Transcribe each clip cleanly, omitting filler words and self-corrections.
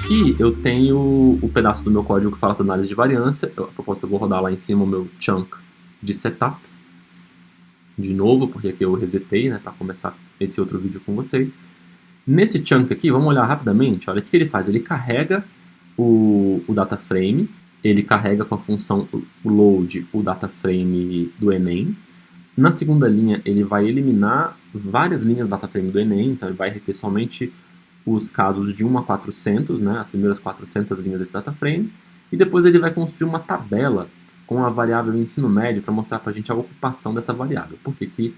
aqui eu tenho o pedaço do meu código que fala da análise de variância. A propósito, eu vou rodar lá em cima o meu chunk de setup. De novo, porque aqui eu resetei, né, para começar esse outro vídeo com vocês. Nesse chunk aqui, vamos olhar rapidamente, olha o que ele faz. Ele carrega o data frame, ele carrega com a função load o data frame do Enem. Na segunda linha, ele vai eliminar várias linhas do data frame do Enem, então ele vai reter somente os casos de 1 a 400, né, as primeiras 400 linhas desse data frame, e depois ele vai construir uma tabela com a variável ensino médio para mostrar para a gente a ocupação dessa variável. Por que, que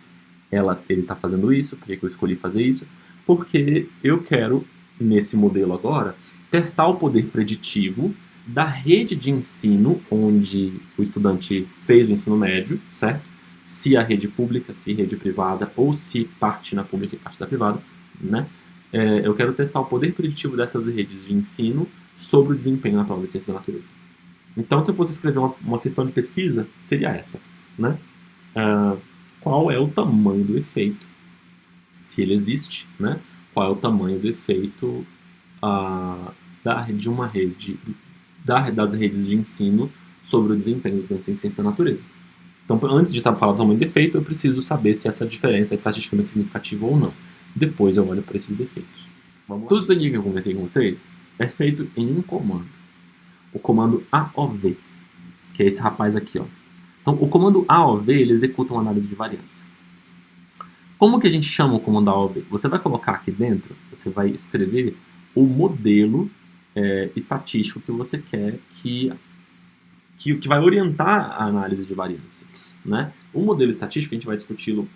ele está fazendo isso? Por que, que eu escolhi fazer isso? Porque eu quero, nesse modelo agora, testar o poder preditivo da rede de ensino onde o estudante fez o ensino médio, certo? Se a rede pública, se rede privada, ou se parte na pública e parte da privada, né? Eu quero testar o poder preditivo dessas redes de ensino sobre o desempenho na prova de ciência da natureza. Então, se eu fosse escrever uma questão de pesquisa, seria essa, né? Qual é o tamanho do efeito, se ele existe, né? Qual é o tamanho do efeito de uma rede, das redes de ensino sobre o desempenho dos estudantes em ciência da natureza. Então, antes de falar do tamanho do efeito, eu preciso saber se essa diferença é estatisticamente significativa ou não. Depois eu olho para esses efeitos. Tudo isso aqui que eu conversei com vocês é feito em um comando. O comando AOV, que é esse rapaz aqui, ó. Então, o comando AOV, ele executa uma análise de variância. Como que a gente chama o comando AOV? Você vai colocar aqui dentro, você vai escrever o modelo estatístico que você quer que vai orientar a análise de variância, né? O modelo estatístico a gente vai discuti-lo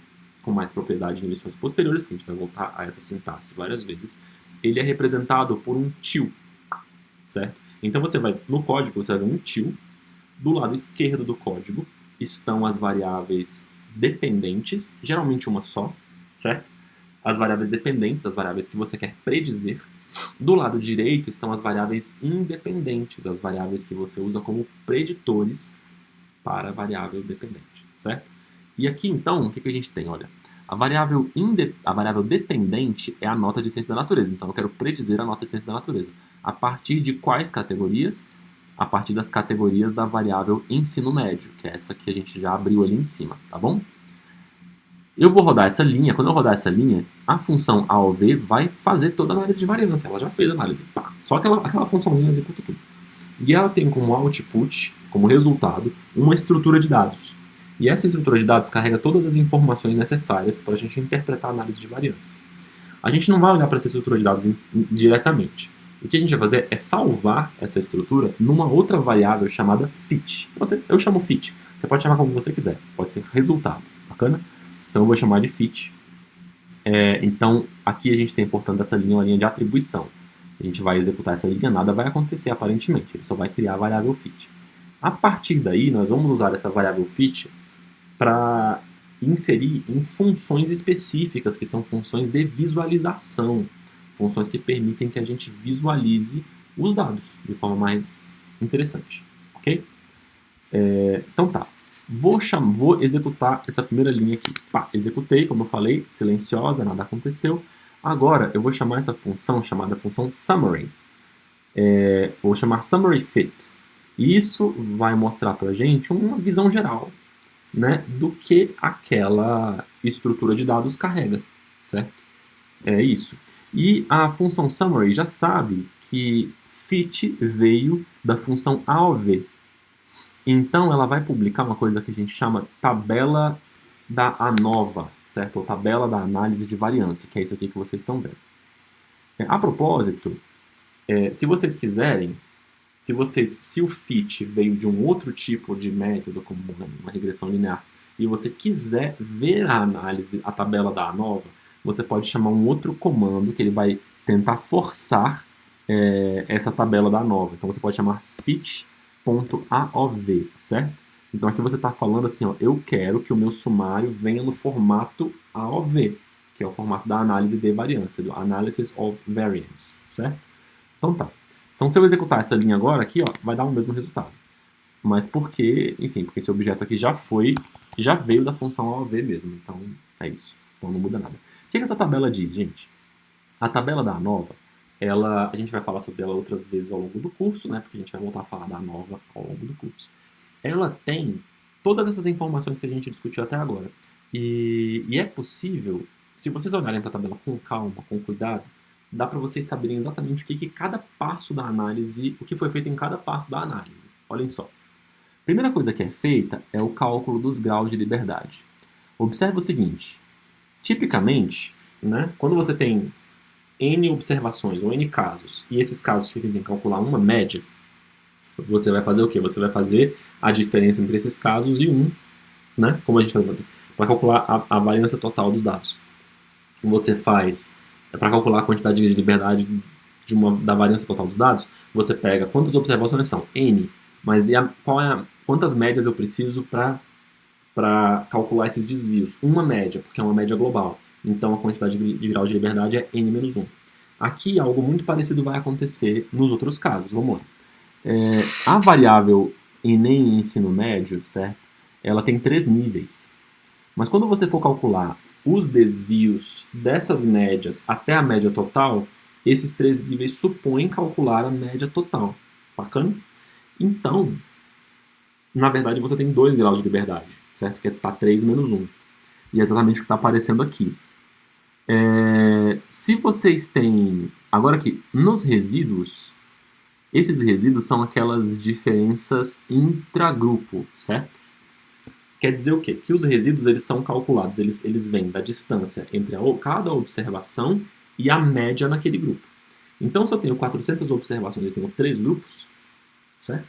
com mais propriedade em lições posteriores, porque a gente vai voltar a essa sintaxe várias vezes. Ele é representado por um til, certo? Então você vai, no código, você vai ver um til. Do lado esquerdo do código estão as variáveis dependentes, geralmente uma só, certo? As variáveis dependentes, as variáveis que você quer predizer. Do lado direito estão as variáveis independentes, as variáveis que você usa como preditores para a variável dependente, certo? E aqui, então, o que a gente tem? Olha, a variável dependente é a nota de ciência da natureza. Então, eu quero predizer a nota de ciência da natureza. A partir de quais categorias? A partir das categorias da variável ensino médio, que é essa que a gente já abriu ali em cima, tá bom? Eu vou rodar essa linha. Quando eu rodar essa linha, a função AOV vai fazer toda a análise de variância. Ela já fez a análise. Pá, só aquela funçãozinha executa tudo. E ela tem como output, como resultado, uma estrutura de dados. E essa estrutura de dados carrega todas as informações necessárias para a gente interpretar a análise de variância. A gente não vai olhar para essa estrutura de dados diretamente. O que a gente vai fazer é salvar essa estrutura numa outra variável chamada fit. Eu chamo fit. Você pode chamar como você quiser. Pode ser resultado. Bacana? Então eu vou chamar de fit. Então aqui a gente tem, portanto, essa linha, uma linha de atribuição. A gente vai executar essa linha, nada vai acontecer aparentemente. Ele só vai criar a variável fit. A partir daí, nós vamos usar essa variável fit para inserir em funções específicas, que são funções de visualização, funções que permitem que a gente visualize os dados de forma mais interessante, ok? Então tá, vou executar essa primeira linha aqui. Pá, executei, como eu falei, silenciosa, nada aconteceu. Agora eu vou chamar essa função chamada função summary. Vou chamar summary fit. E isso vai mostrar para a gente uma visão geral, né, do que aquela estrutura de dados carrega, certo? É isso. E a função summary já sabe que fit veio da função AOV. Então ela vai publicar uma coisa que a gente chama tabela da ANOVA, certo? Ou tabela da análise de variância, que é isso aqui que vocês estão vendo. A propósito, se vocês quiserem, se o fit veio de um outro tipo de método, como uma regressão linear, e você quiser ver a análise, a tabela da ANOVA, você pode chamar um outro comando que ele vai tentar forçar essa tabela da ANOVA. Então você pode chamar fit.aov, certo? Então aqui você está falando assim, ó, eu quero que o meu sumário venha no formato AOV, que é o formato da análise de variância, do Analysis of Variance, certo? Então tá. Então se eu executar essa linha agora aqui, ó, vai dar o mesmo resultado. Mas porque, enfim, porque esse objeto aqui já veio da função AOV mesmo. Então é isso. Então não muda nada. O que essa tabela diz, gente? A tabela da ANOVA a gente vai falar sobre ela outras vezes ao longo do curso, né? Porque a gente vai voltar a falar da nova ao longo do curso. Ela tem todas essas informações que a gente discutiu até agora. E é possível, se vocês olharem para a tabela com calma, com cuidado, dá para vocês saberem exatamente o que cada passo da análise, o que foi feito em cada passo da análise. Olhem só. A primeira coisa que é feita é o cálculo dos graus de liberdade. Observe o seguinte, tipicamente, né, quando você tem N observações ou N casos, e esses casos que tem que calcular uma média, você vai fazer o quê? Você vai fazer a diferença entre esses casos e né? Como a gente faz para calcular a variância total dos dados. Você faz, para calcular a quantidade de liberdade da variância total dos dados, você pega quantas observações são? N. Mas quantas médias eu preciso para calcular esses desvios? Uma média, porque é uma média global. Então a quantidade de graus de liberdade é N-1. Aqui algo muito parecido vai acontecer nos outros casos. Vamos lá. A variável Enem ensino médio, certo? Ela tem 3 níveis. Mas quando você for calcular os desvios dessas médias até a média total, esses 3 níveis supõem calcular a média total. Bacana? Então, na verdade, você tem 2 graus de liberdade, certo? Que está 3 menos 1. E é exatamente o que está aparecendo aqui. Se vocês têm... Agora aqui, nos resíduos, esses resíduos são aquelas diferenças intragrupo, certo? Quer dizer o quê? Que os resíduos eles são calculados, eles vêm da distância entre cada observação e a média naquele grupo. Então, se eu tenho 400 observações e tenho 3 grupos, certo?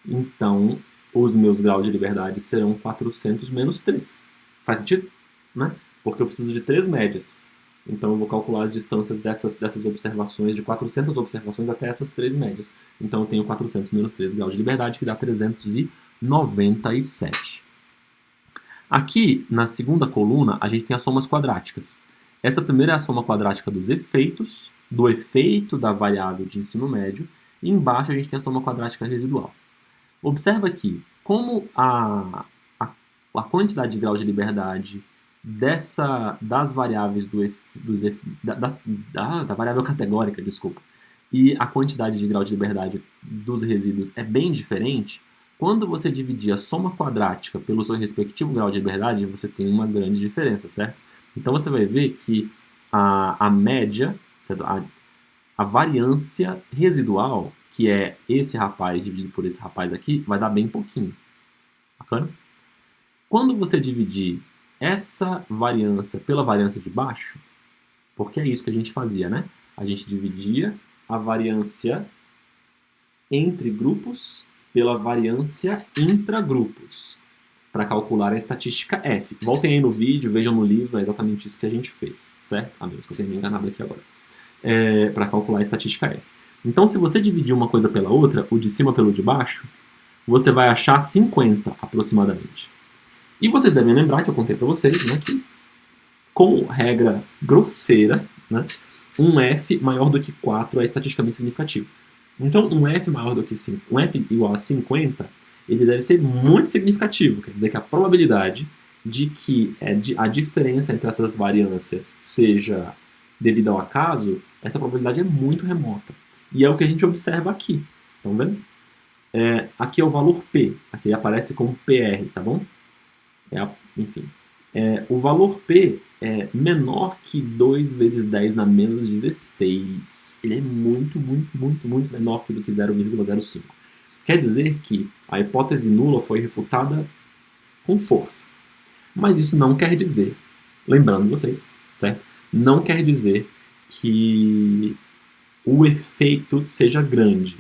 Então, os meus graus de liberdade serão 400 menos 3. Faz sentido? Né? Porque eu preciso de 3 médias. Então, eu vou calcular as distâncias dessas observações, de 400 observações até essas 3 médias. Então, eu tenho 400 menos 3 graus de liberdade, que dá 397. Aqui, na segunda coluna, a gente tem as somas quadráticas. Essa primeira é a soma quadrática dos efeitos, do efeito da variável de ensino médio, e embaixo a gente tem a soma quadrática residual. Observa aqui como a quantidade de graus de liberdade das variáveis da variável categórica, desculpa, e a quantidade de graus de liberdade dos resíduos é bem diferente. Quando você dividir a soma quadrática pelo seu respectivo grau de liberdade, você tem uma grande diferença, certo? Então você vai ver que a média, a variância residual, que é esse rapaz dividido por esse rapaz aqui, vai dar bem pouquinho. Bacana? Quando você dividir essa variância pela variância de baixo, porque é isso que a gente fazia, né? A gente dividia a variância entre grupos pela variância intragrupos, para calcular a estatística F. Voltem aí no vídeo, vejam no livro, é exatamente isso que a gente fez, certo? A menos que eu tenha me enganado aqui agora. Para calcular a estatística F. Então, se você dividir uma coisa pela outra, o de cima pelo de baixo, você vai achar 50 aproximadamente. E vocês devem lembrar que eu contei para vocês, né, que, como regra grosseira, né, um F maior do que 4 é estatisticamente significativo. Então, um F maior do que 5, um F igual a 50, ele deve ser muito significativo. Quer dizer que a probabilidade de que a diferença entre essas variâncias seja devido ao acaso, essa probabilidade é muito remota. E é o que a gente observa aqui. Estão vendo? Aqui é o valor P. Aqui ele aparece como PR, tá bom? Enfim. O valor P é menor que 2 vezes 10 na menos 16. Ele é muito, muito, muito, muito menor do que 0,05. Quer dizer que a hipótese nula foi refutada com força. Mas isso não quer dizer, lembrando vocês, certo? Não quer dizer que o efeito seja grande.